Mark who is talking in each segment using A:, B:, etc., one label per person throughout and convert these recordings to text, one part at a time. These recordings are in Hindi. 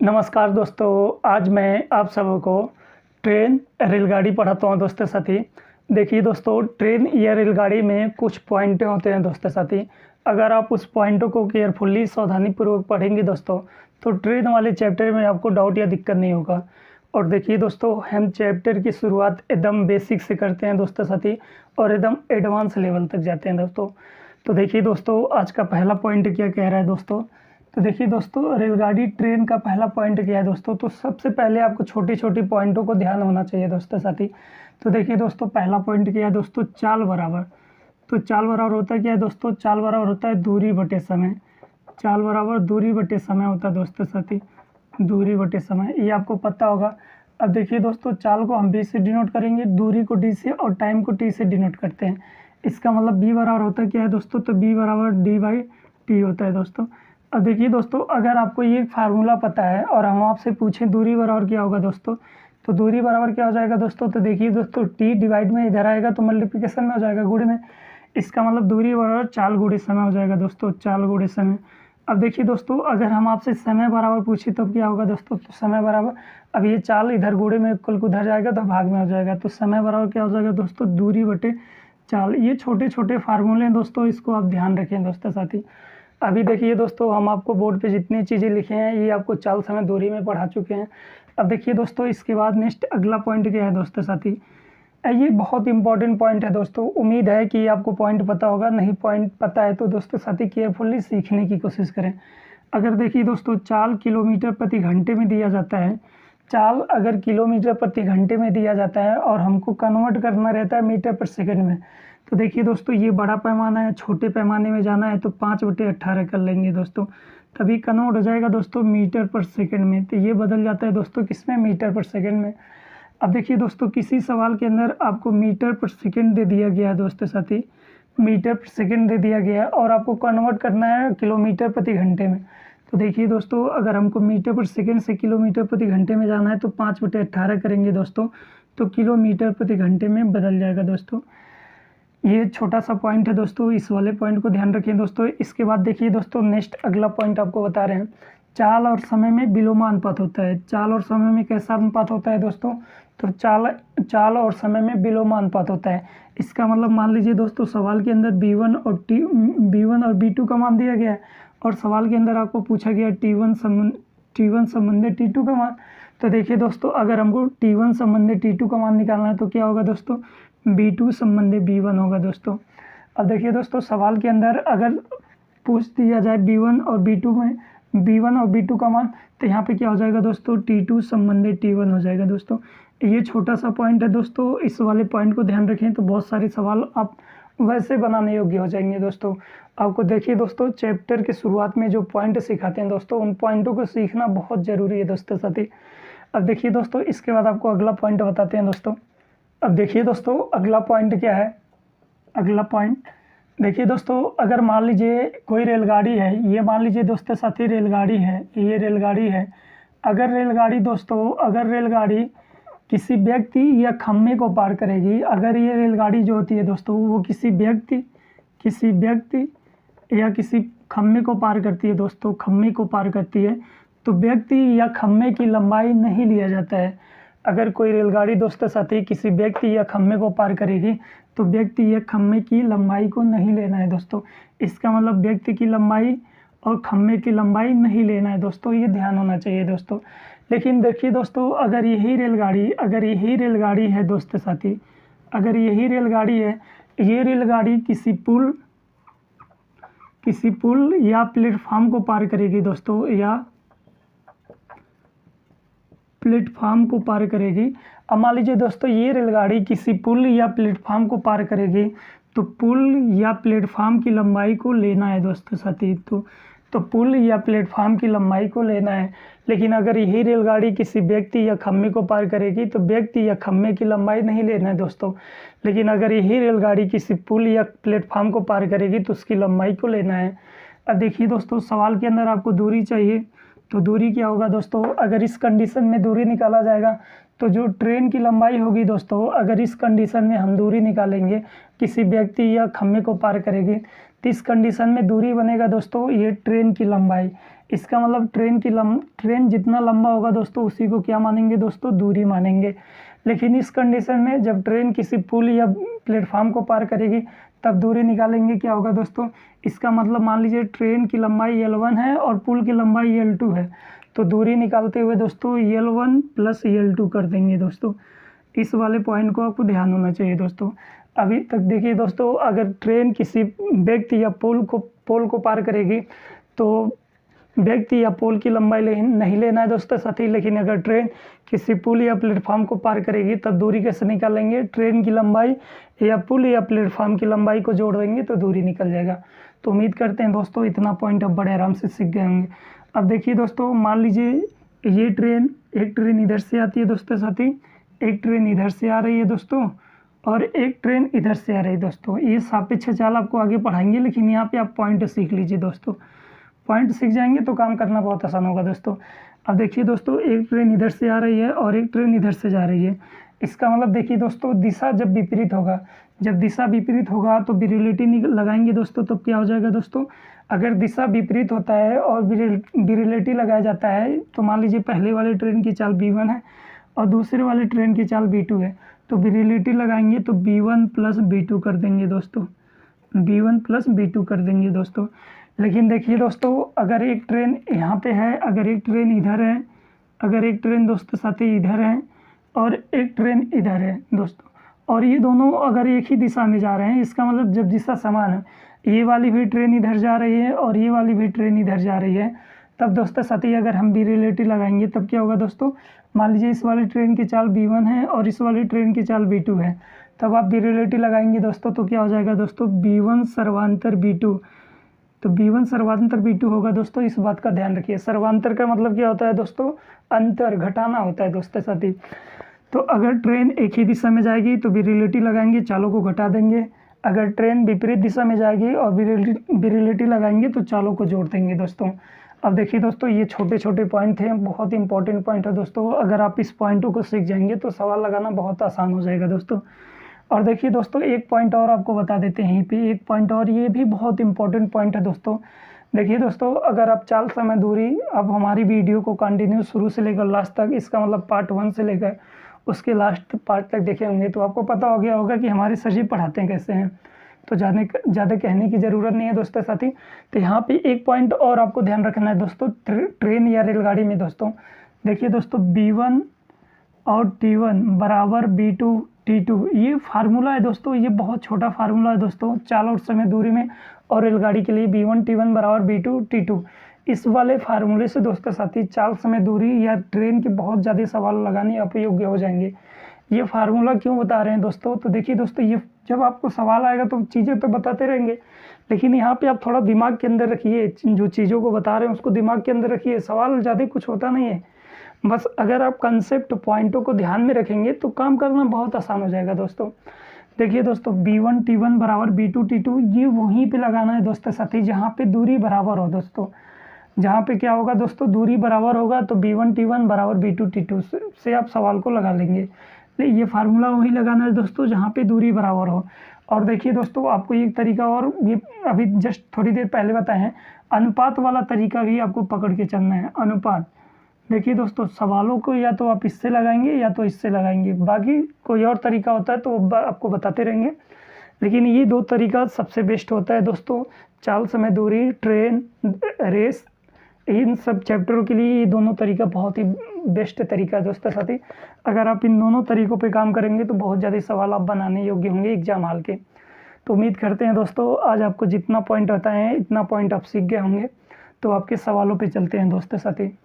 A: नमस्कार दोस्तों, आज मैं आप सबों को ट्रेन रेलगाड़ी पढ़ाता हूँ दोस्तों साथी। देखिए दोस्तों, ट्रेन या रेलगाड़ी में कुछ पॉइंट होते हैं दोस्तों साथी। अगर आप उस पॉइंटों को केयरफुली सावधानीपूर्वक पढ़ेंगे दोस्तों, तो ट्रेन वाले चैप्टर में आपको डाउट या दिक्कत नहीं होगा। और देखिए दोस्तों, हम चैप्टर की शुरुआत एकदम बेसिक से करते हैं दोस्तों साथी और एकदम एडवांस लेवल तक जाते हैं दोस्तों। तो देखिए दोस्तों, आज का पहला पॉइंट क्या कह रहा है दोस्तों। तो देखिए दोस्तों, रेलगाड़ी ट्रेन का पहला पॉइंट क्या है दोस्तों। तो सबसे पहले आपको छोटी छोटी पॉइंटों को ध्यान होना चाहिए दोस्तों साथी। तो देखिए दोस्तों, पहला पॉइंट क्या है दोस्तों, चाल बराबर। तो चाल बराबर होता है क्या है दोस्तों, चाल बराबर होता है दूरी बटे समय। चाल बराबर दूरी बटे समय होता है दोस्तों साथी, दूरी बटे समय, ये आपको पता होगा। अब देखिए दोस्तों, चाल को हम बी से डिनोट करेंगे, दूरी को डी से और टाइम को टी से डिनोट करते हैं। इसका मतलब बी बराबर होता है क्या है दोस्तों, तो बी बराबर डी बाई टी होता है दोस्तों। अब देखिए दोस्तों, अगर आपको ये फार्मूला पता है और हम आपसे पूछें दूरी बराबर क्या होगा दोस्तों, तो दूरी बराबर क्या हो जाएगा दोस्तों। तो देखिए दोस्तों, टी डिवाइड में इधर आएगा तो मल्टीप्लिकेशन में हो जाएगा, गुणे में। इसका मतलब दूरी बराबर चाल गुणे समय हो जाएगा दोस्तों, चाल गुणे समय। अब देखिए दोस्तों, अगर हम आपसे समय बराबर पूछे तब क्या होगा दोस्तों, तो समय बराबर, अब ये चाल इधर गुणे में कुल उधर जाएगा तो भाग में हो जाएगा, तो समय बराबर क्या हो जाएगा दोस्तों, दूरी बटे चाल। ये छोटे छोटे फार्मूले हैं दोस्तों, इसको आप ध्यान रखें दोस्तों साथी। अभी देखिए दोस्तों, हम आपको बोर्ड पे जितनी चीज़ें लिखे हैं ये आपको चाल समय दूरी में पढ़ा चुके हैं। अब देखिए दोस्तों, इसके बाद नेक्स्ट अगला पॉइंट क्या है दोस्तों साथी। ये बहुत इंपॉर्टेंट पॉइंट है दोस्तों। उम्मीद है कि आपको पॉइंट पता होगा, नहीं पॉइंट पता है तो दोस्तों साथी केयरफुली सीखने की कोशिश करें। अगर देखिए दोस्तों, चाल किलोमीटर प्रति घंटे में दिया जाता है, चाल अगर किलोमीटर प्रति घंटे में दिया जाता है और हमको कन्वर्ट करना रहता है मीटर पर सेकंड में, तो देखिए दोस्तों, ये बड़ा पैमाना है, छोटे पैमाने में जाना है तो 5/18 कर लेंगे दोस्तों, तभी कन्वर्ट हो जाएगा दोस्तों मीटर पर सेकंड में। तो ये बदल जाता है दोस्तों किसमें, मीटर पर सेकंड में। अब देखिए दोस्तों, किसी सवाल के अंदर आपको मीटर पर सेकंड दे दिया गया है दोस्तों साथी, मीटर पर सेकंड दे दिया गया है और आपको कन्वर्ट करना है किलोमीटर प्रति घंटे में। तो देखिए दोस्तों, अगर हमको मीटर पर सेकंड से किलोमीटर प्रति घंटे में जाना है तो 5/18 करेंगे दोस्तों, तो किलोमीटर प्रति घंटे में बदल जाएगा दोस्तों। ये छोटा सा पॉइंट है दोस्तों, इस वाले पॉइंट को ध्यान रखिए दोस्तों। इसके बाद देखिए दोस्तों, नेक्स्ट अगला पॉइंट आपको बता रहे हैं, चाल और समय में विलोमानुपात होता है। चाल और समय में कैसा अनुपात होता है दोस्तों, तो चाल और समय में विलोमानुपात होता है। इसका मतलब मान लीजिए दोस्तों, सवाल के अंदर B1 और B2 का मान दिया गया है और सवाल के अंदर आपको पूछा गया T1 संबंधी T2 का मान। तो देखिए दोस्तों, अगर हमको T1 संबंधी T2 का मान निकालना है तो क्या होगा दोस्तों, B2 संबंधी B1 होगा दोस्तों। अब देखिए दोस्तों, सवाल के अंदर अगर पूछ दिया जाए B1 और B2 का मान, तो यहाँ पे क्या हो जाएगा दोस्तों, T2 संबंधी T1 हो जाएगा दोस्तों। ये छोटा सा पॉइंट है दोस्तों, इस वाले पॉइंट को ध्यान रखें तो बहुत सारे सवाल आप वैसे बनाने योग्य हो जाएंगे दोस्तों। आपको देखिए दोस्तों, चैप्टर के शुरुआत में जो पॉइंट सिखाते हैं दोस्तों, उन पॉइंटों को सीखना बहुत ज़रूरी है दोस्तों साथी। अब देखिए दोस्तों, इसके बाद आपको अगला पॉइंट बताते हैं दोस्तों। अब देखिए दोस्तों, अगला पॉइंट क्या है। अगला पॉइंट देखिए दोस्तों, अगर मान लीजिए कोई रेलगाड़ी है, ये मान लीजिए दोस्तों साथी रेलगाड़ी है, ये रेलगाड़ी है। अगर रेलगाड़ी किसी व्यक्ति या खम्भे को पार करेगी, अगर ये रेलगाड़ी जो होती है दोस्तों वो किसी व्यक्ति या किसी खम्भे को पार करती है दोस्तों, खम्भे को पार करती है, तो व्यक्ति या खम्भे की लंबाई नहीं लिया जाता है। अगर कोई रेलगाड़ी दोस्तों साथी किसी व्यक्ति या खम्भे को पार करेगी तो व्यक्ति या खम्भे की लंबाई को नहीं लेना है दोस्तों। इसका मतलब व्यक्ति की लंबाई और खम्भे की लंबाई नहीं लेना है दोस्तों, ये ध्यान होना चाहिए दोस्तों। लेकिन देखिए दोस्तों, अगर यही रेलगाड़ी है दोस्तों साथी, अगर यही रेलगाड़ी है, ये रेलगाड़ी किसी पुल या प्लेटफार्म को पार करेगी दोस्तों, या प्लेटफार्म को पार करेगी। अब मान लीजिए दोस्तों, ये रेलगाड़ी किसी पुल या प्लेटफार्म को पार करेगी, तो पुल या प्लेटफार्म की लंबाई को लेना है दोस्तों साथी, तो पुल या प्लेटफार्म की लंबाई को लेना है। लेकिन अगर यही रेलगाड़ी किसी व्यक्ति या खम्भे को पार करेगी तो व्यक्ति या खम्भे की लंबाई नहीं लेना है दोस्तों। लेकिन अगर यही रेलगाड़ी किसी पुल या प्लेटफार्म को पार करेगी तो उसकी लंबाई को लेना है। अब देखिए दोस्तों, सवाल के अंदर आपको दूरी चाहिए, तो दूरी क्या होगा दोस्तों, अगर इस कंडीशन में दूरी निकाला जाएगा तो जो ट्रेन की लंबाई होगी दोस्तों, अगर इस कंडीशन में हम दूरी निकालेंगे, किसी व्यक्ति या खम्भे को पार करेगी तो इस कंडीशन में दूरी बनेगा दोस्तों ये ट्रेन की लंबाई। इसका मतलब ट्रेन जितना लंबा होगा दोस्तों उसी को क्या मानेंगे दोस्तों, दूरी मानेंगे। लेकिन इस कंडीशन में जब ट्रेन किसी पुल या प्लेटफार्म को पार करेगी तब दूरी निकालेंगे, क्या होगा दोस्तों, इसका मतलब मान लीजिए ट्रेन की लंबाई L1 है और पुल की लंबाई L2 है, तो दूरी निकालते हुए दोस्तों L1 प्लस L2 कर देंगे दोस्तों। इस वाले पॉइंट को आपको ध्यान होना चाहिए दोस्तों। अभी तक देखिए दोस्तों, अगर ट्रेन किसी व्यक्ति या पोल को पार करेगी तो व्यक्ति या पोल की लंबाई नहीं लेना है दोस्तों साथी। लेकिन अगर ट्रेन किसी पुल या प्लेटफॉर्म को पार करेगी तब दूरी कैसे निकालेंगे, ट्रेन की लंबाई या पुल या प्लेटफॉर्म की लंबाई को जोड़ देंगे तो दूरी निकल जाएगा। तो उम्मीद करते हैं दोस्तों इतना पॉइंट अब बड़े आराम से सीख गए होंगे। अब देखिए दोस्तों, मान लीजिए ये एक ट्रेन इधर से आती है दोस्तों साथी, एक ट्रेन इधर से आ रही है दोस्तों, और एक ट्रेन इधर से आ रही है दोस्तों। ये सापेक्ष चाल आपको आगे पढ़ाएंगे, लेकिन यहाँ पे आप पॉइंट सीख लीजिए दोस्तों। पॉइंट सीख जाएंगे तो काम करना बहुत आसान होगा दोस्तों। अब देखिए दोस्तों, एक ट्रेन इधर से आ रही है और एक ट्रेन इधर से जा रही है। इसका मतलब देखिए दोस्तों, दिशा जब विपरीत होगा, जब दिशा विपरीत होगा तो विरिलेटी लगाएंगे दोस्तों, तब क्या हो जाएगा दोस्तों, अगर दिशा विपरीत होता है और विरिलेटी लगाया जाता है तो मान लीजिए पहले वाले ट्रेन की चाल B1 है और दूसरे वाले ट्रेन की चाल B2 है, तो विरिलेटी लगाएंगे तो B1 प्लस B2 कर देंगे दोस्तों, B1 प्लस B2 कर देंगे दोस्तों। लेकिन देखिए दोस्तों, अगर एक ट्रेन यहाँ पे है, अगर एक ट्रेन इधर है, अगर एक ट्रेन दोस्तों साथी इधर है और एक ट्रेन इधर है दोस्तों, और ये दोनों अगर एक ही दिशा में जा रहे हैं, इसका मतलब जब दिशा समान है, ये वाली भी ट्रेन इधर जा रही है और ये वाली भी ट्रेन इधर जा रही है, तब दोस्तों साथी अगर हम विरिलेटी लगाएंगे तब क्या होगा दोस्तों, मान लीजिए इस वाली ट्रेन की चाल B1 है और इस वाली ट्रेन की चाल B2 है, तब आप विरिलेटी लगाएंगे दोस्तों तो क्या हो जाएगा दोस्तों, B1 सर्वांतर B2। तो B1 सर्वांतर B2 होगा दोस्तों। इस बात का ध्यान रखिए, सर्वांतर का मतलब क्या होता है दोस्तों, अंतर, घटाना होता है दोस्तों साथी। तो अगर ट्रेन एक ही दिशा में जाएगी तो विरिलेटी लगाएंगे, चालों को घटा देंगे। अगर ट्रेन विपरीत दिशा में जाएगी और विरिलेटी लगाएंगे तो चालों को जोड़ देंगे दोस्तों। अब देखिए दोस्तों, ये छोटे छोटे पॉइंट हैं, बहुत इंपॉर्टेंट पॉइंट है दोस्तों। अगर आप इस पॉइंटों को सीख जाएंगे तो सवाल लगाना बहुत आसान हो जाएगा दोस्तों। और देखिए दोस्तों, एक पॉइंट और आपको बता देते हैं यहीं पे, एक पॉइंट और, ये भी बहुत इंपॉर्टेंट पॉइंट है दोस्तों। देखिए दोस्तों, अगर आप चाल समय दूरी, अब हमारी वीडियो को कंटिन्यू शुरू से लेकर लास्ट तक, इसका मतलब पार्ट 1 से लेकर उसके लास्ट पार्ट तक देखे होंगे तो आपको पता हो गया होगा कि हमारे सर जी पढ़ाते हैं कैसे हैं। तो ज़्यादा कहने की ज़रूरत नहीं है दोस्तों साथी। तो यहाँ पे एक पॉइंट और आपको ध्यान रखना है दोस्तों, ट्रेन या रेलगाड़ी में दोस्तों। देखिए दोस्तों, B1 और T1 बराबर B2 T2, ये फार्मूला है दोस्तों, ये बहुत छोटा फार्मूला है दोस्तों चाल और समय दूरी में और रेलगाड़ी के लिए। B1 T1 बराबर B2 T2, इस वाले फार्मूले से दोस्तों साथी चाल समय दूरी या ट्रेन के बहुत ज़्यादा सवाल लगाने अयोग्य हो जाएंगे। ये फार्मूला क्यों बता रहे हैं दोस्तों, तो देखिए दोस्तों, ये जब आपको सवाल आएगा तो चीज़ें तो बताते रहेंगे, लेकिन यहाँ पे आप थोड़ा दिमाग के अंदर रखिए, जो चीज़ों को बता रहे हैं उसको दिमाग के अंदर रखिए। सवाल ज़्यादा कुछ होता नहीं है, बस अगर आप कंसेप्ट पॉइंटों को ध्यान में रखेंगे तो काम करना बहुत आसान हो जाएगा दोस्तों। देखिए दोस्तों, B1 T1 बराबर B2 T2, ये वहीं पे लगाना है दोस्तों साथी जहाँ पे दूरी बराबर हो दोस्तों। जहाँ पे क्या होगा दोस्तों, दूरी बराबर होगा तो B1 T1 बराबर B2 T2 से आप सवाल को लगा लेंगे। ये फार्मूला वही लगाना है दोस्तों जहाँ पे दूरी बराबर हो। और देखिए दोस्तों, आपको एक तरीका और, ये अभी जस्ट थोड़ी देर पहले बताए हैं, अनुपात वाला तरीका भी आपको पकड़ के चलना है, अनुपात। देखिए दोस्तों, सवालों को या तो आप इससे लगाएंगे या तो इससे लगाएंगे, बाकी कोई और तरीका होता है तो आपको बताते रहेंगे, लेकिन ये दो तरीका सबसे बेस्ट होता है दोस्तों। चाल समय दूरी, ट्रेन, रेस, इन सब चैप्टरों के लिए ये दोनों तरीका बहुत ही बेस्ट तरीका है दोस्तों साथी। अगर आप इन दोनों तरीकों पे काम करेंगे तो बहुत ज़्यादा सवाल आप बनाने योग्य होंगे एग्जाम हाल के। तो उम्मीद करते हैं दोस्तों, आज आपको जितना पॉइंट आता है इतना पॉइंट आप सीख गए होंगे। तो आपके सवालों पे चलते हैं दोस्तों साथी।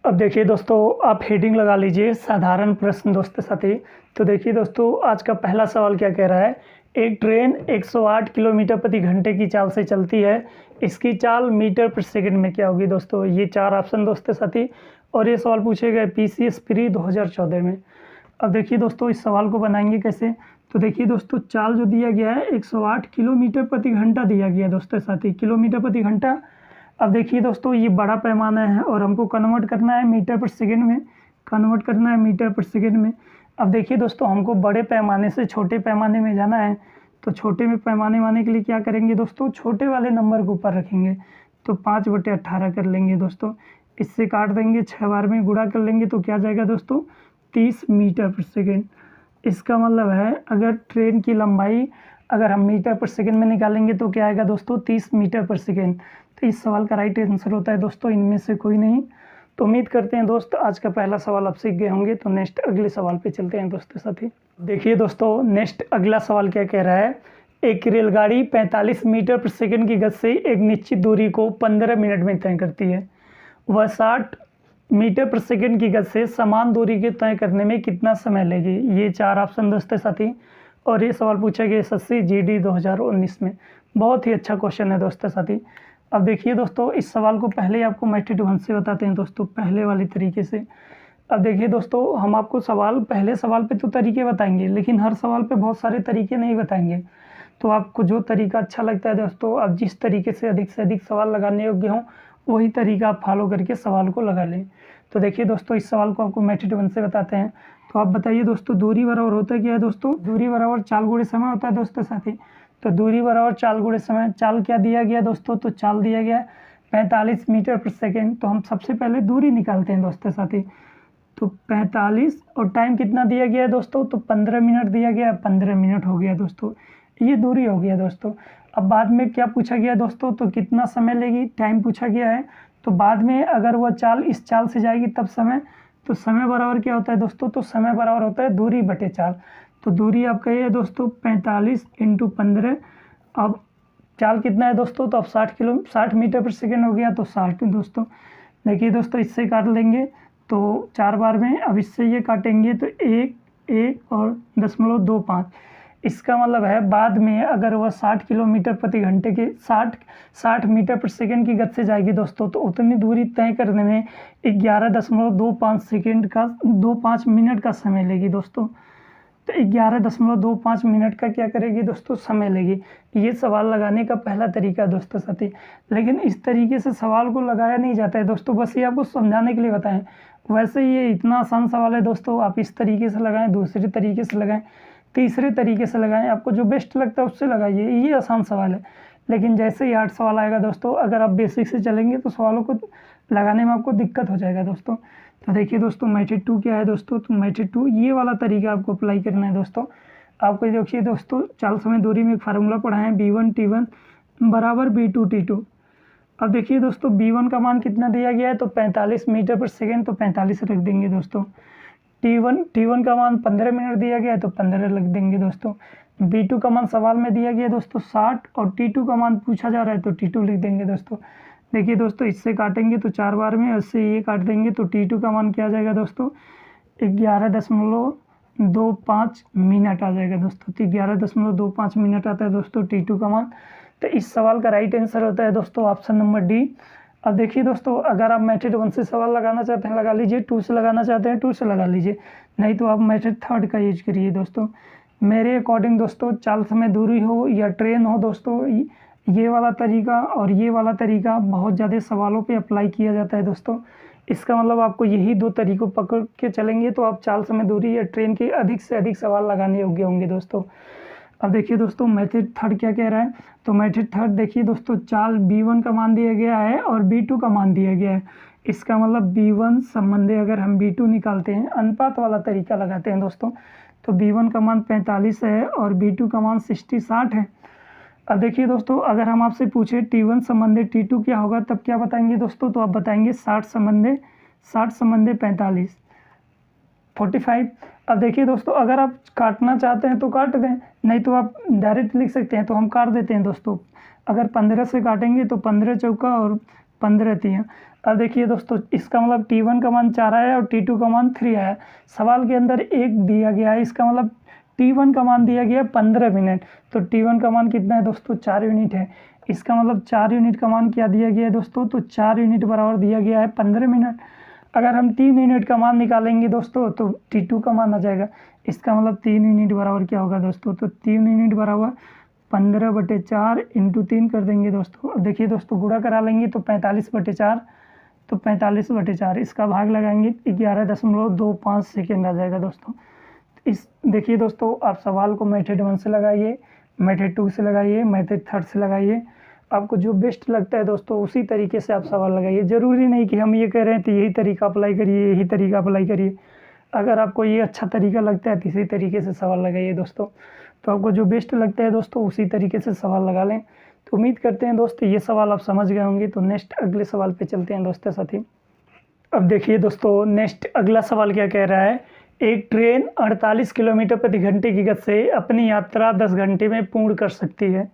A: अब देखिए दोस्तों, आप हेडिंग लगा लीजिए साधारण प्रश्न दोस्तों साथी। तो देखिए दोस्तों, आज का पहला सवाल क्या कह रहा है, एक ट्रेन 108 किलोमीटर प्रति घंटे की चाल से चलती है, इसकी चाल मीटर प्रति सेकंड में क्या होगी दोस्तों। ये 4 ऑप्शन दोस्तों साथी, और ये सवाल पूछे गए PCS प्री 2014 में। अब देखिए दोस्तों, इस सवाल को बनाएंगे कैसे, तो देखिए दोस्तों, चाल जो दिया गया है 108 किलोमीटर प्रति घंटा दिया गया है दोस्तों साथी, किलोमीटर प्रति घंटा। अब देखिए दोस्तों, ये बड़ा पैमाना है और हमको कन्वर्ट करना है मीटर पर सेकंड में, कन्वर्ट करना है मीटर पर सेकंड में। अब देखिए दोस्तों, हमको बड़े पैमाने से छोटे पैमाने में जाना है, तो छोटे में पैमाने माने के लिए क्या करेंगे दोस्तों, छोटे वाले नंबर को ऊपर रखेंगे, तो 5/18 कर लेंगे दोस्तों। इससे काट देंगे, 6 बार में गुणा कर लेंगे तो क्या जाएगा दोस्तों, 30 मीटर पर सेकेंड। इसका मतलब है अगर ट्रेन की लंबाई अगर हम मीटर पर सेकेंड में निकालेंगे तो क्या आएगा दोस्तों, 30 मीटर पर सेकेंड। तो इस सवाल का राइट आंसर होता है दोस्तों इनमें से कोई नहीं। तो उम्मीद करते हैं दोस्त आज का पहला सवाल आप सीख गए होंगे। तो नेक्स्ट अगले सवाल पे चलते हैं दोस्तों साथी। देखिए दोस्तों नेक्स्ट अगला सवाल क्या कह रहा है, एक रेलगाड़ी 45 मीटर पर सेकेंड की गति से एक निश्चित दूरी को 15 मिनट में तय करती है। वह 60 मीटर पर सेकेंड की गति से समान दूरी के तय करने में कितना समय लेगी। ये 4 ऑप्शन दोस्तों साथी, और ये सवाल पूछा गया SSC GD 2019 में। बहुत ही अच्छा क्वेश्चन है दोस्तों साथी। अब देखिए दोस्तों इस सवाल को पहले आपको मेथड 1 से बताते हैं दोस्तों, पहले वाले तरीके से। अब देखिए दोस्तों हम आपको पहले सवाल पे तो तरीके बताएंगे, लेकिन हर सवाल पे बहुत सारे तरीके नहीं बताएंगे। तो आपको जो तरीका अच्छा लगता है दोस्तों, आप जिस तरीके से अधिक सवाल लगाने योग्य हों वही तरीका आप फॉलो करके सवाल को लगा लें। तो देखिए दोस्तों इस सवाल को आपको मेथड 1 से बताते हैं। तो आप बताइए दोस्तों दूरी बराबर होता है क्या है दोस्तों, दूरी बराबर चाल गुणे समय होता है दोस्तों साथी। तो दूरी बराबर चाल गुणे समय, चाल क्या दिया गया दोस्तों, तो चाल दिया गया 45 मीटर पर सेकेंड। तो हम सबसे पहले दूरी निकालते हैं दोस्तों साथी। तो 45 और टाइम कितना दिया गया है दोस्तों, तो 15 मिनट दिया गया, 15 मिनट हो गया दोस्तों, ये दूरी हो गया दोस्तों। अब बाद में क्या पूछा गया दोस्तों, तो कितना समय लेगी, टाइम पूछा गया है। तो बाद में अगर वह चाल इस चाल से जाएगी तब समय, तो समय बराबर क्या होता है दोस्तों, तो समय बराबर होता है दूरी बटे चाल। तो दूरी आपका ये है दोस्तों 45 × 15। अब चाल कितना है दोस्तों, तो अब 60 मीटर पर सेकेंड हो गया, तो 60 दोस्तों। देखिए दोस्तों इससे काट लेंगे तो 4 बार में, अब इससे ये काटेंगे तो 1 और 0.25। इसका मतलब है बाद में अगर वह 60 किलोमीटर प्रति घंटे के 60 मीटर पर सेकेंड की गति से जाएगी दोस्तों, तो उतनी दूरी तय करने में 11.25 सेकेंड का 25 मिनट का समय लेगी दोस्तों। तो 11.25 मिनट का क्या करेगी दोस्तों, समय लेगी। ये सवाल लगाने का पहला तरीका दोस्तों साथी। लेकिन इस तरीके से सवाल को लगाया नहीं जाता है दोस्तों, बस ये आपको समझाने के लिए बताएं। वैसे ये इतना आसान सवाल है दोस्तों, आप इस तरीके से लगाएं, दूसरे तरीके से लगाएं, तीसरे तरीके से लगाएं, आपको जो बेस्ट लगता है उससे लगाइए। ये आसान सवाल है। लेकिन जैसे ही हार्ड सवाल आएगा दोस्तों, अगर आप बेसिक से चलेंगे तो सवालों को लगाने में आपको दिक्कत हो जाएगा दोस्तों। तो देखिए दोस्तों मेथड 2 क्या है दोस्तों, तो मेथड 2 ये वाला तरीका आपको अप्लाई करना है दोस्तों। आपको देखिए दोस्तों चाल समय दूरी में एक फार्मूला पढ़ा है, B1 T1 बराबर B2 T2। अब देखिए दोस्तों B1 का मान कितना दिया गया है, तो 45 मीटर पर सेकेंड, तो 45 रख देंगे दोस्तों। T1 का मान 15 मिनट दिया गया है, तो 15 रख देंगे दोस्तों। B2 का मान सवाल में दिया गया है दोस्तों 60, और T2 का मान पूछा जा रहा है, तो T2 लिख देंगे दोस्तों। देखिए दोस्तों इससे काटेंगे तो 4 बार में, इससे ये काट देंगे तो T2 का मान क्या आ जाएगा दोस्तों, 11.25 मिनट आ जाएगा दोस्तों। तो 11.25 मिनट आता है दोस्तों T2 का मान। तो इस सवाल का राइट आंसर होता है दोस्तों ऑप्शन नंबर डी। अब देखिए दोस्तों अगर आप मेथड 1 से सवाल लगाना चाहते हैं लगा लीजिए, 2 से लगाना चाहते हैं 2 से लगा लीजिए, नहीं तो आप मेथड 3 का यूज करिए दोस्तों। मेरे अकॉर्डिंग दोस्तों चाल समय दूरी हो या ट्रेन हो दोस्तों, ये वाला तरीका और ये वाला तरीका बहुत ज़्यादा सवालों पे अप्लाई किया जाता है दोस्तों। इसका मतलब आपको यही 2 तरीकों पकड़ के चलेंगे तो आप चाल समय दूरी या ट्रेन के अधिक से अधिक सवाल लगाने योग्य होंगे दोस्तों। अब देखिए दोस्तों मेथड 3 क्या कह रहा है, तो मेथड 3 देखिए दोस्तों चाल B1 का मान दिया गया है और B2 का मान दिया गया है। इसका मतलब B1 संबंधी अगर हम B2 निकालते हैं, अनुपात वाला तरीका लगाते हैं दोस्तों, तो B1 का मान 45 है और B2 का मान 60 है। अब देखिए दोस्तों अगर हम आपसे पूछे T1 संबंधी T2 क्या होगा तब क्या बताएंगे दोस्तों, तो आप बताएंगे 60 संबंधी 45 45। अब देखिए दोस्तों अगर आप काटना चाहते हैं तो काट दें, नहीं तो आप डायरेक्ट लिख सकते हैं, तो हम काट देते हैं दोस्तों। अगर 15 से काटेंगे तो 15 चौका और 15 तिया। अब देखिए दोस्तों इसका मतलब T1 का मान 4 आया और T2 का मान 3 आया। सवाल के अंदर 1 दिया गया है, इसका मतलब T1 का मान दिया गया 15 मिनट, तो T1 का मान कितना है दोस्तों 4 यूनिट है। इसका मतलब 4 यूनिट का मान क्या दिया गया है दोस्तों, तो 4 यूनिट बराबर दिया गया है 15 मिनट। अगर हम 3 यूनिट का मान निकालेंगे दोस्तों तो T2 का मान आ जाएगा। इसका मतलब 3 यूनिट बराबर क्या होगा दोस्तों, तो 3 यूनिट बराबर 15/4 × 3 कर देंगे दोस्तों। अब देखिए दोस्तों गुणा करा लेंगे तो 45/4, तो 45/4 इसका भाग लगाएंगे 11.25 सेकेंड आ जाएगा दोस्तों। इस देखिए दोस्तों आप सवाल को मेथड 1 से लगाइए, मेथड 2 से लगाइए, मेथड 3 से लगाइए। आपको जो बेस्ट लगता है दोस्तों उसी तरीके से आप सवाल लगाइए। ज़रूरी नहीं कि हम ये कह रहे हैं तो यही तरीका अप्लाई करिए, यही तरीका अप्लाई करिए। अगर आपको ये अच्छा तरीका लगता है तो इसी तरीके से सवाल लगाइए दोस्तों। तो आपको जो बेस्ट लगता है दोस्तों उसी तरीके से सवाल लगा लें। तो उम्मीद करते हैं दोस्तों ये सवाल आप समझ गए होंगे। तो नेक्स्ट अगले सवाल पे चलते हैं दोस्तों साथी। अब देखिए दोस्तों नेक्स्ट अगला सवाल क्या कह रहा है। एक ट्रेन 48 किलोमीटर प्रति घंटे की गति से अपनी यात्रा 10 घंटे में पूर्ण कर सकती है।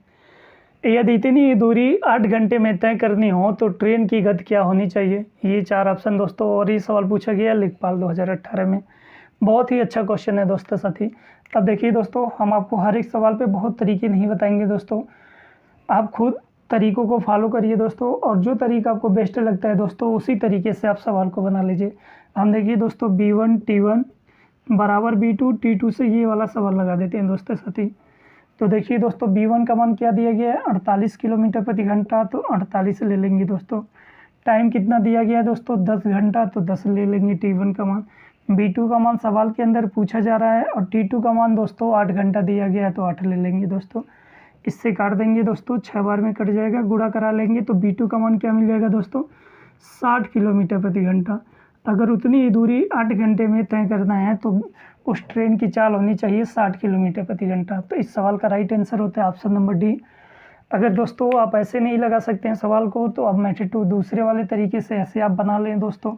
A: यदि इतनी दूरी 8 घंटे में तय करनी हो तो ट्रेन की गति क्या होनी चाहिए। ये 4 ऑप्शन दोस्तों। और ये सवाल पूछा गया लेखपाल 2018 में। बहुत ही अच्छा क्वेश्चन है दोस्तों साथी। अब देखिए दोस्तों हम आपको हर एक सवाल पे बहुत तरीके नहीं बताएंगे दोस्तों। आप खुद तरीकों को फॉलो करिए दोस्तों, और जो तरीका आपको बेस्ट लगता है दोस्तों उसी तरीके से आप सवाल को बना लीजिए। हम देखिए दोस्तों B1 T1 बराबर B2 T2 से ये वाला सवाल लगा देते हैं दोस्तों साथी। तो देखिए दोस्तों B1 का मान क्या दिया गया है 48 किलोमीटर प्रति घंटा, तो 48 ले लेंगे दोस्तों। टाइम कितना दिया गया है दोस्तों 10 घंटा, तो 10 ले लेंगे T1 का मान। B2 का मान सवाल के अंदर पूछा जा रहा है और T2 का मान दोस्तों 8 घंटा दिया गया है, तो 8 ले लेंगे दोस्तों। इससे काट देंगे दोस्तों, 6 बार में कट जाएगा, गुणा करा लेंगे तो B2 का मान क्या मिल जाएगा दोस्तों 60 किलोमीटर प्रति घंटा। अगर उतनी दूरी 8 घंटे में तय करना है तो उस ट्रेन की चाल होनी चाहिए 60 किलोमीटर प्रति घंटा। तो इस सवाल का राइट आंसर होता है ऑप्शन नंबर डी। अगर दोस्तों आप ऐसे नहीं लगा सकते हैं सवाल को तो आप मेथड 2 दूसरे वाले तरीके से ऐसे आप बना लें दोस्तों।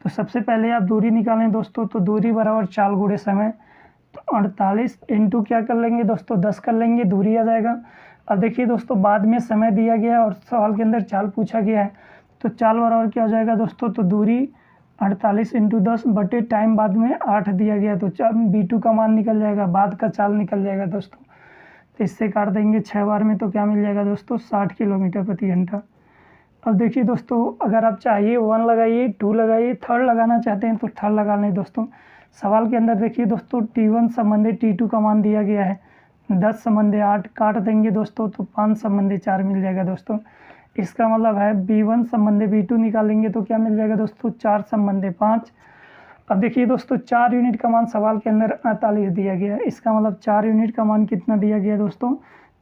A: तो सबसे पहले आप दूरी निकालें दोस्तों, तो दूरी बराबर चाल गुणे समय। तो 48 इंटू क्या कर लेंगे दोस्तों 10 कर लेंगे, दूरी आ जाएगा। अब देखिए दोस्तों बाद में समय दिया गया और सवाल के अंदर चाल पूछा गया है, तो चाल बराबर क्या हो जाएगा दोस्तों, तो दूरी 48 इंटू 10 बटे टाइम बाद में 8 दिया गया, तो B2 का मान निकल जाएगा, बाद का चाल निकल जाएगा दोस्तों। तो इससे काट देंगे 6 बार में, तो क्या मिल जाएगा दोस्तों 60 किलोमीटर प्रति घंटा। अब देखिए दोस्तों अगर आप चाहिए 1 लगाइए, 2 लगाइए, 3 लगाना चाहते हैं तो 3 लगा लें दोस्तों। सवाल के अंदर देखिए दोस्तों T1 संबंधी T2 का मान दिया गया है 10 संबंधी 8, काट देंगे दोस्तों तो 5 संबंधी 4 मिल जाएगा दोस्तों। इसका मतलब है B1 संबंधी B2 निकालेंगे तो क्या मिल जाएगा दोस्तों 4 संबंधी 5। अब देखिए दोस्तों 4 यूनिट का मान सवाल के अंदर 48 दिया गया है, इसका मतलब 4 यूनिट का मान कितना दिया गया दोस्तों,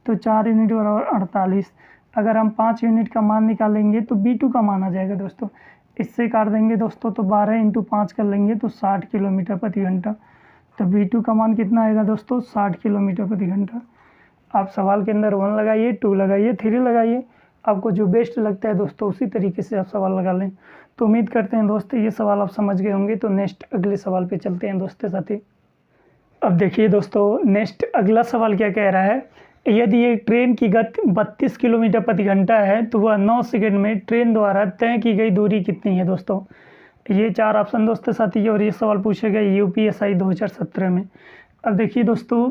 A: तो 4 यूनिट बराबर 48। अगर हम 5 यूनिट का मान निकालेंगे तो B2 का मान आ जाएगा दोस्तों। इससे काट देंगे दोस्तों तो 12 इंटू 5 कर लेंगे तो 60 किलोमीटर प्रति घंटा। तो B2 का मान कितना आएगा दोस्तों 60 किलोमीटर प्रति घंटा। आप सवाल के अंदर 1 लगाइए, 2 लगाइए, 3 लगाइए, आपको जो बेस्ट लगता है दोस्तों उसी तरीके से आप सवाल लगा लें। तो उम्मीद करते हैं दोस्तों ये सवाल आप समझ गए होंगे। तो नेक्स्ट अगले सवाल पे चलते हैं दोस्तों साथी। अब देखिए दोस्तों नेक्स्ट अगला सवाल क्या कह रहा है। यदि एक ट्रेन की गति 32 किलोमीटर प्रति घंटा है तो वह 9 सेकंड में ट्रेन द्वारा तय की गई दूरी कितनी है दोस्तों। ये 4 ऑप्शन दोस्तों साथी, और ये सवाल पूछे गए UPSI 2017 में। अब देखिए दोस्तों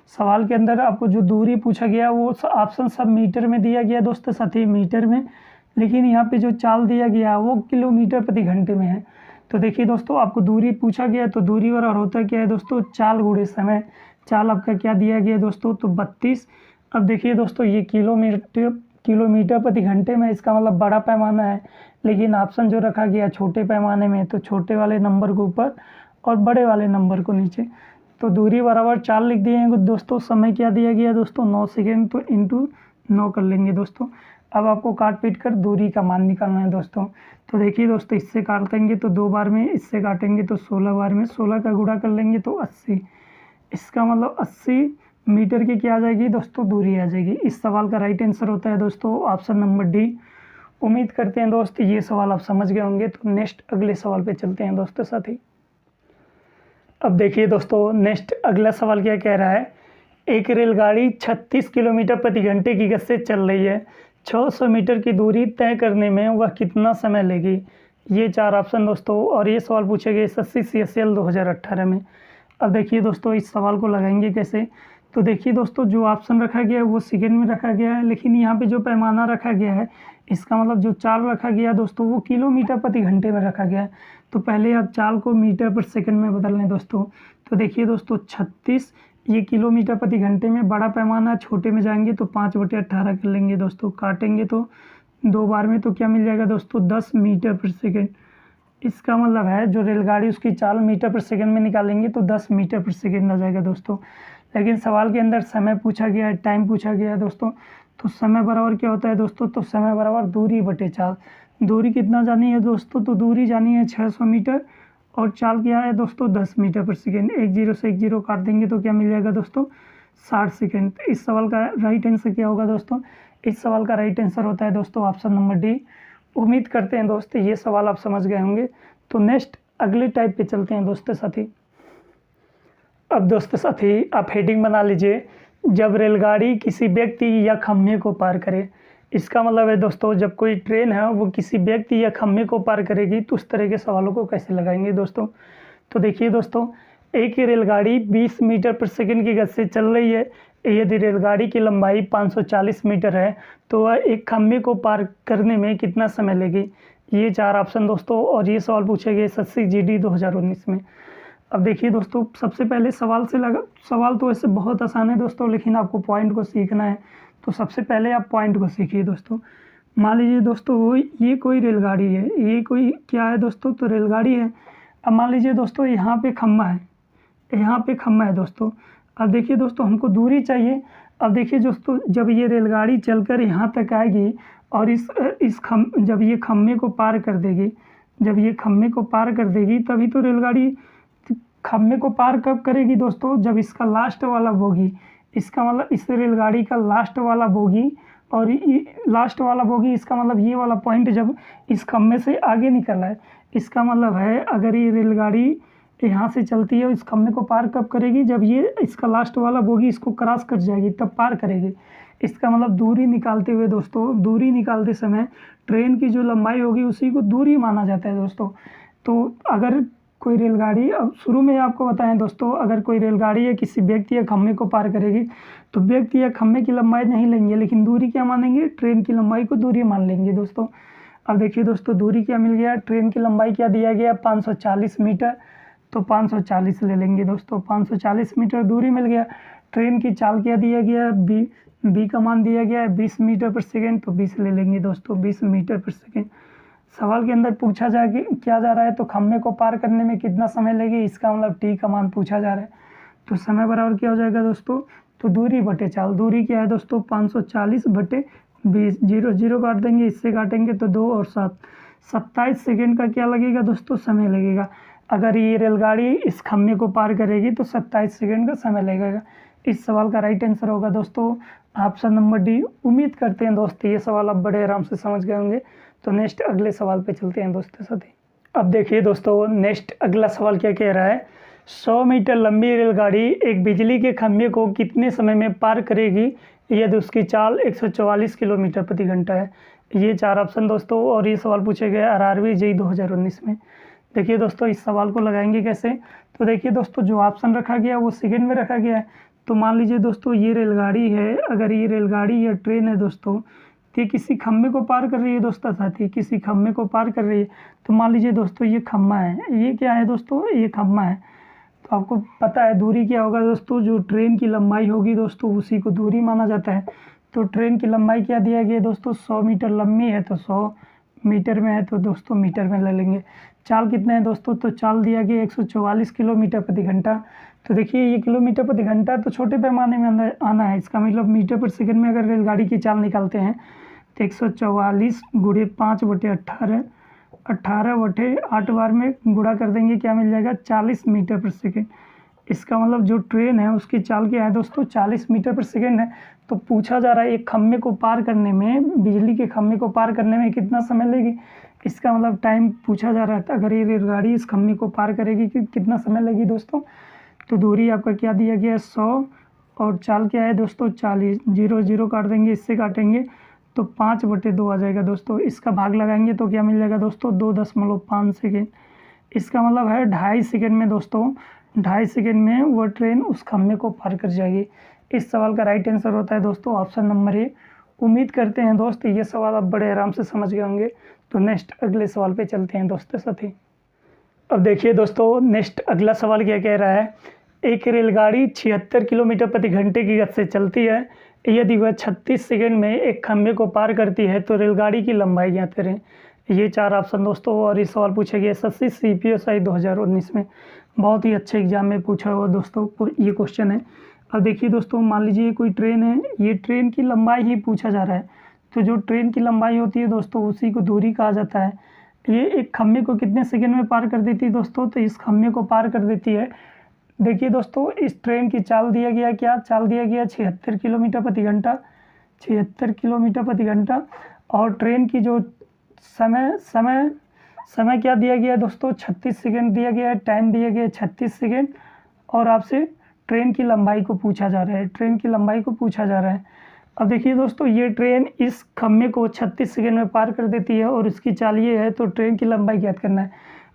A: सवाल के अंदर आपको जो दूरी पूछा गया वो ऑप्शन सब मीटर में दिया गया दोस्तों साथी, मीटर में, लेकिन यहाँ पे जो चाल दिया गया वो किलोमीटर प्रति घंटे में है। तो देखिए दोस्तों आपको दूरी पूछा गया तो दूरी बराबर होता क्या है दोस्तों चाल गुणे समय। चाल आपका क्या दिया गया दोस्तों तो 32। अब देखिए दोस्तों ये किलोमीटर प्रति घंटे में, इसका मतलब बड़ा पैमाना है, लेकिन ऑप्शन जो रखा गया छोटे पैमाने में, तो छोटे वाले नंबर को ऊपर और बड़े वाले नंबर को नीचे। तो दूरी बराबर चाल लिख दिए हैं दोस्तों। समय क्या दिया गया दोस्तों 9 सेकेंड, तो इंटू 9 कर लेंगे दोस्तों। अब आपको काट पीट कर दूरी का मान निकालना है दोस्तों। तो देखिए दोस्तों इससे काट देंगे तो 2 बार में, इससे काटेंगे तो 16 बार में, 16 का गुणा कर लेंगे तो 80। इसका मतलब 80 मीटर की क्या आ जाएगी दोस्तों दूरी आ जाएगी। इस सवाल का राइट आंसर होता है दोस्तों ऑप्शन नंबर डी। उम्मीद करते हैं दोस्त ये सवाल आप समझ गए होंगे। तो नेक्स्ट अगले सवाल पे चलते हैं दोस्तों साथी। अब देखिए दोस्तों नेक्स्ट अगला सवाल क्या कह रहा है। एक रेलगाड़ी 36 किलोमीटर प्रति घंटे की गति से चल रही है, 600 मीटर की दूरी तय करने में वह कितना समय लेगी। ये 4 ऑप्शन दोस्तों, और ये सवाल पूछे गए SSC CSL 2018 में। अब देखिए दोस्तों इस सवाल को लगाएंगे कैसे। तो देखिए दोस्तों जो ऑप्शन रखा गया है वो सेकेंड में रखा गया है, लेकिन यहाँ पे जो पैमाना रखा गया है इसका मतलब जो चाल रखा गया है दोस्तों वो किलोमीटर प्रति घंटे में रखा गया है। तो पहले आप चाल को मीटर पर सेकंड में बदल लें दोस्तों। तो देखिए दोस्तों 36 ये किलोमीटर प्रति घंटे में, बड़ा पैमाना छोटे में जाएंगे तो 5/18 कर लेंगे दोस्तों। काटेंगे तो 2 बार में, तो क्या मिल जाएगा दोस्तों 10 मीटर पर सेकेंड। इसका मतलब है जो रेलगाड़ी उसकी चाल मीटर पर सेकंड में निकालेंगे तो 10 मीटर पर सेकंड आ जाएगा दोस्तों। लेकिन सवाल के अंदर समय पूछा गया है, टाइम पूछा गया है दोस्तों। तो समय बराबर क्या होता है दोस्तों, तो समय बराबर दूरी बटे चाल। दूरी कितना जानी है दोस्तों, तो दूरी जानी है 600 मीटर और चाल क्या है दोस्तों 10 मीटर पर सेकेंड। एक जीरो से एक जीरो काट देंगे तो क्या मिल जाएगा दोस्तों 60 सेकेंड। इस सवाल का राइट आंसर क्या होगा दोस्तों, इस सवाल का राइट आंसर होता है दोस्तों ऑप्शन नंबर डी। उम्मीद करते हैं दोस्तों ये सवाल आप समझ गए होंगे। तो नेक्स्ट अगले टाइप पे चलते हैं दोस्तों साथी। अब दोस्तों साथी आप हेडिंग बना लीजिए, जब रेलगाड़ी किसी व्यक्ति या खम्भे को पार करे। इसका मतलब है दोस्तों जब कोई ट्रेन है वो किसी व्यक्ति या खम्भे को पार करेगी तो उस तरह के सवालों को कैसे लगाएंगे दोस्तों। तो देखिए दोस्तों, एक ही रेलगाड़ी 20 मीटर पर सेकंड की गति से चल रही है। यदि रेलगाड़ी की लंबाई 540 मीटर है तो वह एक खम्भे को पार करने में कितना समय लेगी। ये 4 ऑप्शन दोस्तों, और ये सवाल पूछे गए SSC GD 2019 में। अब देखिए दोस्तों, सबसे पहले सवाल तो ऐसे बहुत आसान है दोस्तों, लेकिन आपको पॉइंट को सीखना है। तो सबसे पहले आप पॉइंट को सीखिए दोस्तों। मान लीजिए दोस्तों ये कोई रेलगाड़ी है, ये कोई क्या है दोस्तों, तो रेलगाड़ी है। अब मान लीजिए दोस्तों यहाँ पे खम्भा है, यहाँ पे खम्भा है दोस्तों। अब देखिए दोस्तों हमको दूरी चाहिए। अब देखिए दोस्तों जब ये रेलगाड़ी चलकर यहाँ तक आएगी और जब ये खम्भे को पार कर देगी, जब ये खम्भे को पार कर देगी तभी तो रेलगाड़ी खम्भे को पार कब करेगी दोस्तों, जब इसका लास्ट वाला बोगी, इसका मतलब इस रेलगाड़ी का लास्ट वाला बोगी और लास्ट वाला बोगी, इसका मतलब ये वाला पॉइंट जब इस खम्भे से आगे निकल है। इसका मतलब है अगर ये रेलगाड़ी यहाँ से चलती है इस खम्भे को पार कब करेगी, जब ये इसका लास्ट वाला बोगी इसको क्रॉस कर जाएगी तब पार करेगी। इसका मतलब दूरी निकालते हुए दोस्तों, दूरी निकालते समय ट्रेन की जो लंबाई होगी उसी को दूरी माना जाता है दोस्तों। तो अगर कोई रेलगाड़ी, अब शुरू में आपको बताएं दोस्तों, अगर कोई रेलगाड़ी या किसी व्यक्ति या खम्भे को पार करेगी तो व्यक्ति या खम्भे की लंबाई नहीं लेंगे, लेकिन दूरी क्या मानेंगे, ट्रेन की लंबाई को दूरी मान लेंगे दोस्तों। अब देखिए दोस्तों दूरी क्या मिल गया, ट्रेन की लंबाई क्या दिया गया 540 मीटर, तो 540 ले लेंगे दोस्तों। 540 मीटर दूरी मिल गया। ट्रेन की चाल क्या दिया गया, बी का मान दिया गया है 20 मीटर पर सेकेंड, तो 20 ले लेंगे दोस्तों, 20 मीटर पर सेकेंड। सवाल के अंदर पूछा जा क्या जा रहा है, तो खम्भे को पार करने में कितना समय लेगी, इसका मतलब टी का मान पूछा जा रहा है। तो समय बराबर क्या हो जाएगा दोस्तों, तो दूरी बटे चाल। दूरी क्या है दोस्तों 540 बटे 20, 0 0 काट देंगे, इससे काटेंगे तो 2 और 7, 27 सेकेंड का क्या लगेगा दोस्तों, समय लगेगा। अगर ये रेलगाड़ी इस खम्भे को पार करेगी तो 27 सेकेंड का समय लगेगा। इस सवाल का राइट आंसर होगा दोस्तों ऑप्शन नंबर डी। उम्मीद करते हैं दोस्तों ये सवाल आप बड़े आराम से समझ गए होंगे। तो नेक्स्ट अगले सवाल पे चलते हैं दोस्तों साथी। अब देखिए दोस्तों नेक्स्ट अगला सवाल क्या कह रहा है, 100 मीटर लंबी रेलगाड़ी एक बिजली के खंभे को कितने समय में पार करेगी यदि उसकी चाल 144 किलोमीटर प्रति घंटा है। ये 4 ऑप्शन दोस्तों, और ये सवाल पूछे गए RRB JEE 2019 में। देखिए दोस्तों इस सवाल को लगाएंगे कैसे, तो देखिए दोस्तों जो ऑप्शन रखा गया वो सेकंड में रखा गया है। तो मान लीजिए दोस्तों ये रेलगाड़ी है, अगर ये रेलगाड़ी या ट्रेन है दोस्तों, तो किसी खम्भे को पार कर रही है दोस्तों साथी, किसी खम्भे को पार कर रही है। तो मान लीजिए दोस्तों ये खम्भा है, ये क्या है दोस्तों, ये खम्भा है। तो आपको पता है दूरी क्या होगा दोस्तों, जो ट्रेन की लंबाई होगी दोस्तों उसी को दूरी माना जाता है। तो ट्रेन की लंबाई क्या दिया गया दोस्तों, 100 मीटर लंबी है, तो 100 मीटर में है तो दोस्तों मीटर में ले लेंगे। चाल कितने हैं दोस्तों, तो चाल दिया गया 144 किलोमीटर प्रति घंटा। तो देखिए ये किलोमीटर प्रति घंटा तो छोटे पैमाने में आना है, इसका मतलब मीटर पर सेकंड में अगर रेलगाड़ी की चाल निकालते हैं तो 144 गुणे 5 बटे 18, 18 बटे 8 बार में गुणा कर देंगे, क्या मिल जाएगा 40 मीटर पर सेकेंड। इसका मतलब जो ट्रेन है उसकी चाल क्या है दोस्तों 40 मीटर पर सेकेंड है। तो पूछा जा रहा है एक खम्भे को पार करने में, बिजली के खम्भे को पार करने में कितना समय लेगी, इसका मतलब टाइम पूछा जा रहा है। अगर ये रेलगाड़ी इस खम्भे को पार करेगी कि कितना समय लगेगी दोस्तों, तो दूरी आपका क्या दिया गया है 100 और चाल क्या है दोस्तों 40, 0 0 काट देंगे, इससे काटेंगे तो 5 बटे 2 आ जाएगा दोस्तों। इसका भाग लगाएंगे तो क्या मिल जाएगा दोस्तों 2.5 सेकेंड। इसका मतलब है 2.5 सेकेंड में दोस्तों, 2.5 सेकेंड में वो ट्रेन उस खम्भे को पार कर जाएगी। इस सवाल का राइट आंसर होता है दोस्तों ऑप्शन नंबर ए। उम्मीद करते हैं दोस्त ये सवाल आप बड़े आराम से समझ गए होंगे। तो नेक्स्ट अगले सवाल पे चलते हैं दोस्तों साथी। अब देखिए दोस्तों नेक्स्ट अगला सवाल क्या कह रहा है, एक रेलगाड़ी 76 किलोमीटर प्रति घंटे की गति से चलती है, यदि वह 36 सेकेंड में एक खम्भे को पार करती है तो रेलगाड़ी की लंबाई ज्ञात करें। ये 4 ऑप्शन दोस्तों, और ये सवाल पूछे गए SSC CPSI 2019 में। बहुत ही अच्छे एग्जाम में पूछा हुआ दोस्तों ये क्वेश्चन है। अब देखिए दोस्तों, मान लीजिए कोई ट्रेन है, ये ट्रेन की लंबाई ही पूछा जा रहा है। तो जो ट्रेन की लंबाई होती है दोस्तों, उसी को दूरी कहा जाता है। ये एक खम्भे को कितने सेकंड में पार कर देती है दोस्तों? तो इस खम्भे को पार कर देती है, देखिए दोस्तों, इस ट्रेन की चाल दिया गया, क्या चाल दिया गया? 76 किलोमीटर प्रति घंटा, 76 किलोमीटर प्रति घंटा। और ट्रेन की जो समय समय समय क्या दिया गया है दोस्तों? 36 सेकंड दिया गया है, टाइम दिया गया है 36 सेकंड। और आपसे ट्रेन की लंबाई को पूछा जा रहा है, ट्रेन की लंबाई को पूछा जा रहा है। अब देखिए दोस्तों, ये ट्रेन इस खम्भे को 36 सेकंड में पार कर देती है और इसकी चाल ये है, तो ट्रेन की लंबाई ज्ञात करना है।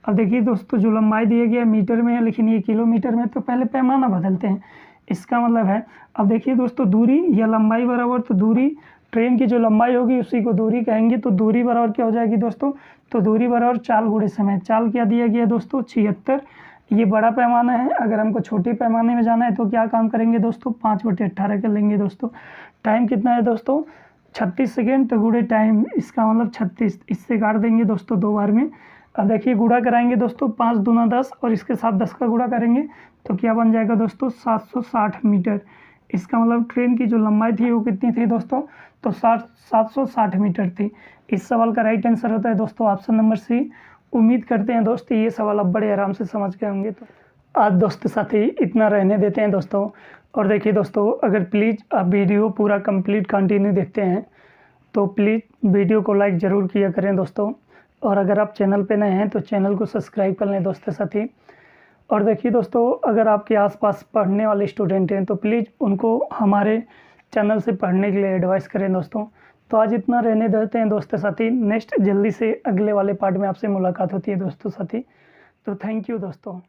A: अब देखिए दोस्तों, जो लंबाई दिया गया मीटर में है, लेकिन ये किलोमीटर में, तो पहले पैमाना बदलते हैं। इसका मतलब है, अब देखिए दोस्तों, दूरी या लंबाई बराबर, तो दूरी, ट्रेन की जो लंबाई होगी उसी को दूरी कहेंगे। तो दूरी बराबर क्या हो जाएगी दोस्तों? तो दूरी बराबर चाल गुणे समय। चाल क्या दिया गया दोस्तों? 76। ये बड़ा पैमाना है। अगर हमको छोटे पैमाने में जाना है तो क्या काम करेंगे दोस्तों? 5/18 कर लेंगे दोस्तों। टाइम कितना है दोस्तों? 36 सेकेंड, तो गुणे टाइम, इसका मतलब 36, इससे काट देंगे दोस्तों 2 बार में। अब देखिए गुणा कराएंगे दोस्तों, 5 दूना 10 और इसके साथ 10 का गुणा करेंगे तो क्या बन जाएगा दोस्तों? 760 मीटर। इसका मतलब ट्रेन की जो लंबाई थी वो कितनी थी दोस्तों? तो 760 मीटर थी। इस सवाल का राइट आंसर होता है दोस्तों ऑप्शन नंबर सी। उम्मीद करते हैं दोस्तों ये सवाल आप बड़े आराम से समझ गए होंगे। तो आज दोस्तों साथी इतना रहने देते हैं दोस्तों। और देखिए दोस्तों, अगर प्लीज़ आप वीडियो पूरा कंप्लीट कंटिन्यू देखते हैं तो प्लीज़ वीडियो को लाइक ज़रूर किया करें दोस्तों। और अगर आप चैनल पे नए हैं तो चैनल को सब्सक्राइब कर लें दोस्तों साथी। और देखिए दोस्तों, अगर आपके आसपास पढ़ने वाले स्टूडेंट हैं तो प्लीज़ उनको हमारे चैनल से पढ़ने के लिए एडवाइस करें दोस्तों। तो आज इतना रहने देते हैं दोस्तों साथी। नेक्स्ट जल्दी से अगले वाले पार्ट में आपसे मुलाकात होती है दोस्तों साथी। तो थैंक यू दोस्तों।